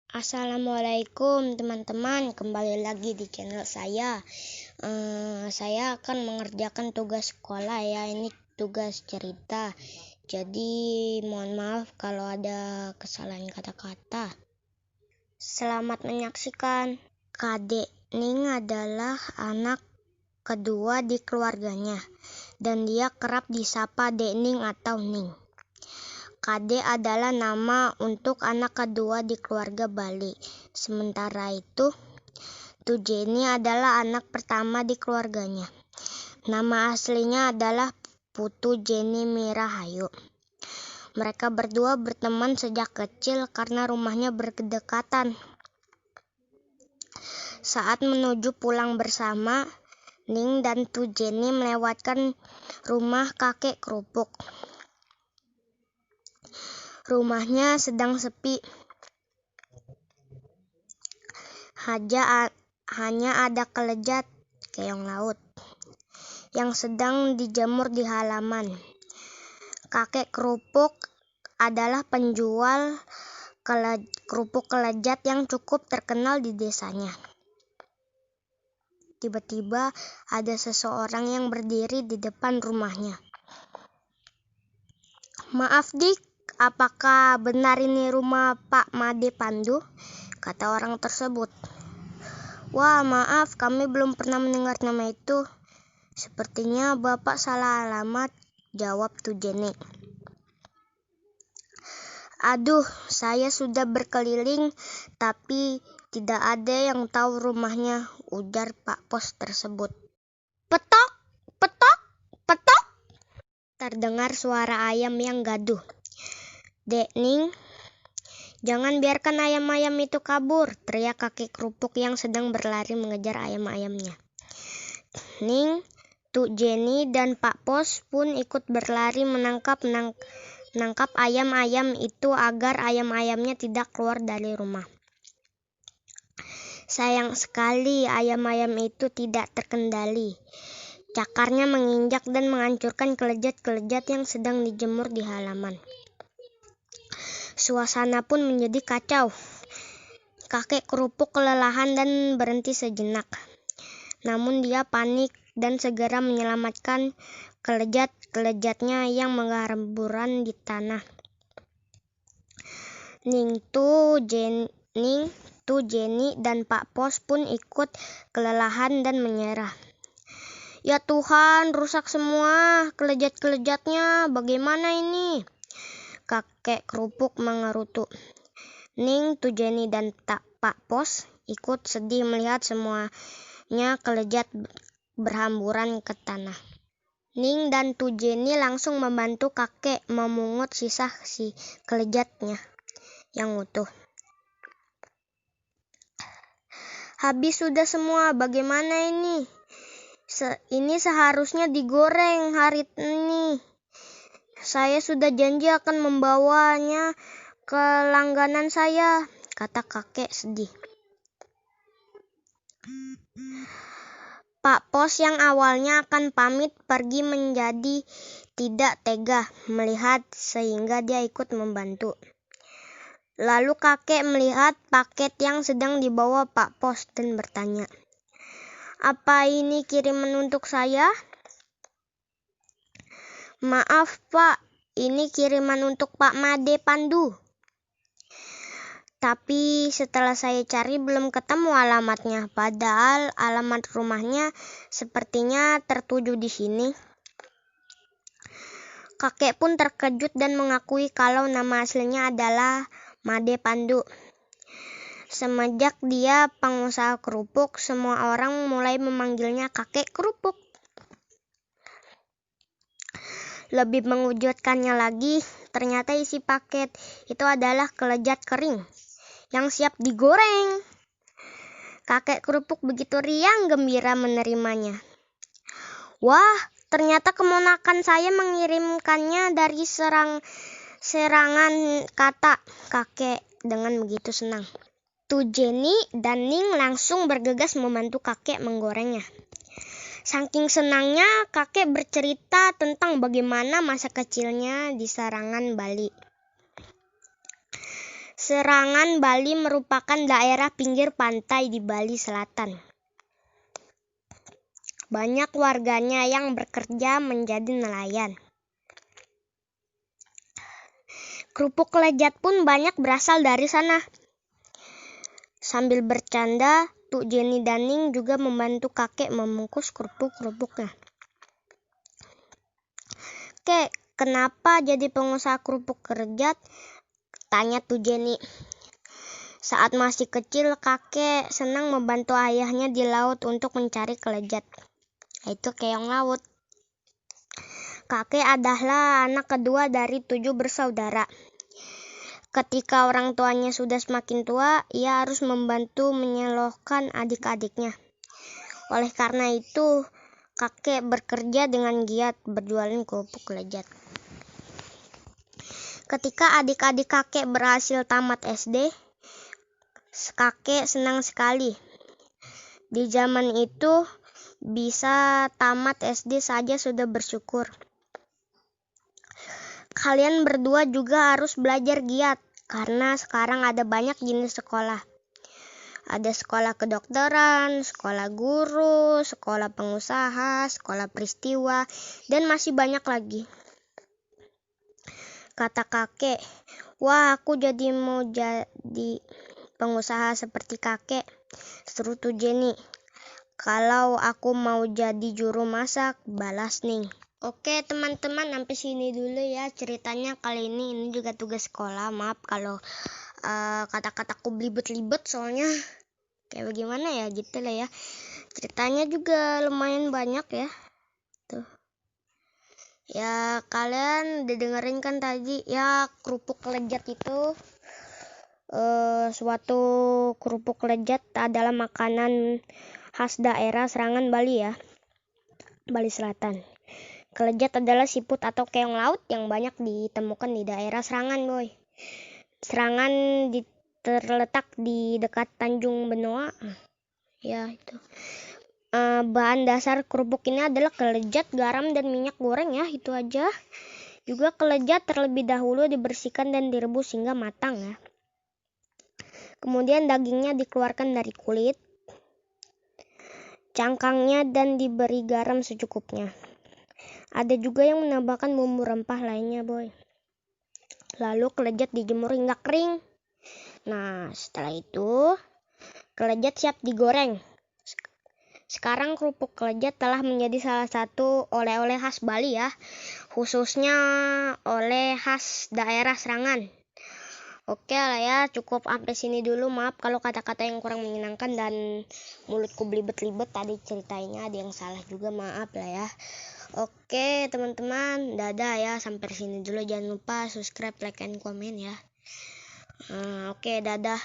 Assalamualaikum teman-teman, kembali lagi di channel saya. Saya akan mengerjakan tugas sekolah ya, ini tugas cerita. Jadi mohon maaf kalau ada kesalahan kata-kata. Selamat menyaksikan. Kadek Ning adalah anak kedua di keluarganya dan dia kerap disapa Dek Ning atau Ning. Kade adalah nama untuk anak kedua di keluarga Bali. Sementara itu, Tu Jenny adalah anak pertama di keluarganya. Nama aslinya adalah Putu Jenny Mirahayu. Mereka berdua berteman sejak kecil karena rumahnya berdekatan. Saat menuju pulang bersama, Ning dan Tu Jenny melewatkan rumah kakek kerupuk. Rumahnya sedang sepi. Hanya ada kelejat keong laut yang sedang dijemur di halaman. Kakek kerupuk adalah penjual kerupuk kelejat yang cukup terkenal di desanya. Tiba-tiba ada seseorang yang berdiri di depan rumahnya. "Maaf Dik, apakah benar ini rumah Pak Made Pandu?" kata orang tersebut. "Wah, maaf, kami belum pernah mendengar nama itu. Sepertinya Bapak salah alamat," jawab Tu Jenny. "Aduh, saya sudah berkeliling, tapi tidak ada yang tahu rumahnya," ujar Pak Pos tersebut. "Petok, petok, petok!" terdengar suara ayam yang gaduh. "Dek Ning, jangan biarkan ayam-ayam itu kabur," teriak kakek kerupuk yang sedang berlari mengejar ayam-ayamnya. Ning, Tu Jenny, dan Pak Pos pun ikut berlari menangkap ayam-ayam itu agar ayam-ayamnya tidak keluar dari rumah. Sayang sekali ayam-ayam itu tidak terkendali. Cakarnya menginjak dan menghancurkan kelejat-kelejat yang sedang dijemur di halaman. Suasana pun menjadi kacau. Kakek kerupuk kelelahan dan berhenti sejenak. Namun dia panik dan segera menyelamatkan kelejat-kelejatnya yang menghamburan di tanah. Ning, Tu Jenny, dan Pak Pos pun ikut kelelahan dan menyerah. "Ya Tuhan, rusak semua kelejat-kelejatnya. Bagaimana ini?" kakek kerupuk mengerutu. Ning, Tu Jenny, dan Pak Pos ikut sedih melihat semuanya kelejat berhamburan ke tanah. Ning dan Tu Jenny langsung membantu kakek memungut sisa kelejatnya yang utuh. "Habis sudah semua, bagaimana ini? Ini seharusnya digoreng hari ini. Saya sudah janji akan membawanya ke langganan saya," kata kakek sedih. Pak Pos yang awalnya akan pamit pergi menjadi tidak tega melihat sehingga dia ikut membantu. Lalu kakek melihat paket yang sedang dibawa Pak Pos dan bertanya, "Apa ini kiriman untuk saya?" "Maaf Pak, ini kiriman untuk Pak Made Pandu. Tapi setelah saya cari belum ketemu alamatnya, padahal alamat rumahnya sepertinya tertuju di sini." Kakek pun terkejut dan mengakui kalau nama aslinya adalah Made Pandu. Semenjak dia pengusaha kerupuk, semua orang mulai memanggilnya kakek kerupuk. Lebih mengejutkannya lagi, ternyata isi paket itu adalah kelejat kering yang siap digoreng. Kakek kerupuk begitu riang gembira menerimanya. "Wah, ternyata keponakan saya mengirimkannya dari serangan," kata kakek dengan begitu senang. Tu Jenny dan Ning langsung bergegas membantu kakek menggorengnya. Saking senangnya, kakek bercerita tentang bagaimana masa kecilnya di Sarangan, Bali. Serangan Bali merupakan daerah pinggir pantai di Bali Selatan. Banyak warganya yang bekerja menjadi nelayan. Kerupuk lezat pun banyak berasal dari sana. Sambil bercanda, Tuk Jenny Daning juga membantu kakek membungkus kerupuk-kerupuknya. "Kek, kenapa jadi pengusaha kerupuk lezat?" tanya Tuk Jenny. Saat masih kecil, kakek senang membantu ayahnya di laut untuk mencari kelezat, yaitu keong laut. Kakek adalah anak kedua dari 7 bersaudara. Ketika orang tuanya sudah semakin tua, ia harus membantu menyekolahkan adik-adiknya. Oleh karena itu, kakek bekerja dengan giat berjualan kerupuk lezat. Ketika adik-adik kakek berhasil tamat SD, kakek senang sekali. Di zaman itu, bisa tamat SD saja sudah bersyukur. Kalian berdua juga harus belajar giat, karena sekarang ada banyak jenis sekolah. Ada sekolah kedokteran, sekolah guru, sekolah pengusaha, sekolah peristiwa, dan masih banyak lagi. Kata kakek, "Wah, aku jadi mau jadi pengusaha seperti kakek," seru Tuk Jenny. "Kalau aku mau jadi juru masak," balas Ning. Oke teman-teman, sampai sini dulu ya ceritanya kali ini. Ini juga tugas sekolah. Maaf kalau kata-kataku belibet-libet, soalnya kayak bagaimana ya gitu lah ya. Ceritanya juga lumayan banyak ya. Tuh. Ya kalian udah dengerin kan tadi ya, kerupuk lezat itu suatu kerupuk lezat adalah makanan khas daerah Serangan Bali ya, Bali Selatan. Kelezat adalah siput atau keong laut yang banyak ditemukan di daerah Serangan, boy. Serangan terletak di dekat Tanjung Benoa. Ya itu. Bahan dasar kerupuk ini adalah kelezat, garam, dan minyak goreng ya, itu aja. Juga kelezat terlebih dahulu dibersihkan dan direbus hingga matang ya. Kemudian dagingnya dikeluarkan dari kulit, cangkangnya, dan diberi garam secukupnya. Ada juga yang menambahkan bumbu rempah lainnya, boy. Lalu kelezat dijemur hingga kering. Nah, setelah itu kelezat siap digoreng. Sekarang kerupuk kelezat telah menjadi salah satu oleh-oleh khas Bali ya, khususnya oleh khas daerah Serangan. Oke lah ya, cukup sampai sini dulu. Maaf kalau kata-kata yang kurang menyenangkan dan mulutku belibet-libet tadi ceritanya, ada yang salah juga, maaf lah ya. Oke teman-teman, dadah ya, sampai sini dulu. Jangan lupa subscribe, like, dan komen ya. Oke, dadah.